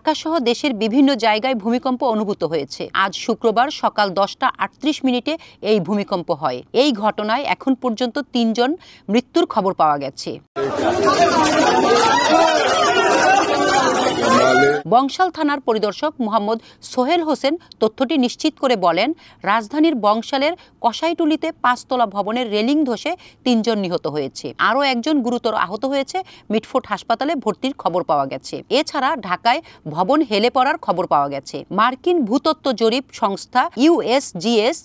ঢাকাসহ দেশের বিভিন্ন জায়গায় ভূমিকম্প অনুভূত হয়েছে। আজ শুক্রবার সকাল 10টা 38 মিনিটে এই ভূমিকম্প হয়। এই ঘটনায় এখন পর্যন্ত 3 জন মৃত্যুর খবর পাওয়া গেছে। বংশাল থানার পরিদর্শক মোহাম্মদ সোহেল হোসেন তথ্যটি নিশ্চিত করে বলেন, রাজধানীর বংশালের কসাইটুলিতে 5 তলা ভবনের রেলিং ধসে 3 জন নিহত হয়েছে। আরও একজন গুরুতর আহত হয়েছে। মিটফোর্ড হাসপাতালে ভর্তির খবর পাওয়া গেছে। এছাড়া ঢাকায় ভবন হেলে পড়ার খবর পাওয়া গেছে। মার্কিন ভূতত্ত্ব জরিপ সংস্থা USGS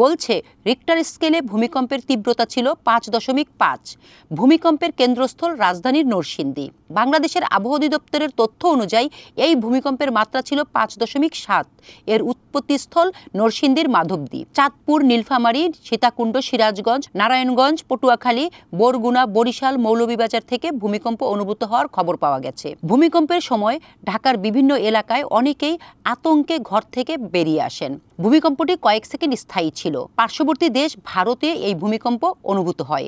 বলছে, রিক্টার স্কেলে ভূমিকম্পের তীব্রতা ছিল 5.5। ভূমিকম্পের কেন্দ্রস্থল রাজধানীর নরসিংদী। বাংলাদেশের আবহাওয়া অধিদপ্তরের তথ্য অনুযায়ী এই ভূমিকম্পের মাত্রা ছিল 5.7। এর উৎপত্তিস্থল নরসিংদীর মাধবদ্বীপ। চাঁদপুর, নীলফামারী, সীতাকুণ্ড, সিরাজগঞ্জ, নারায়ণগঞ্জ, পটুয়াখালী, বরগুনা, বরিশাল, মৌলভীবাজার থেকে ভূমিকম্প অনুভূত হওয়ার খবর পাওয়া গেছে। ভূমিকম্পের সময় ঢাকার বিভিন্ন এলাকায় অনেকেই আতঙ্কে ঘর থেকে বেরিয়ে আসেন। ভূমিকম্পটি কয়েক সেকেন্ড স্থায়ী ছিল। পার্শ্ববর্তী দেশ ভারতে এই ভূমিকম্প অনুভূত হয়।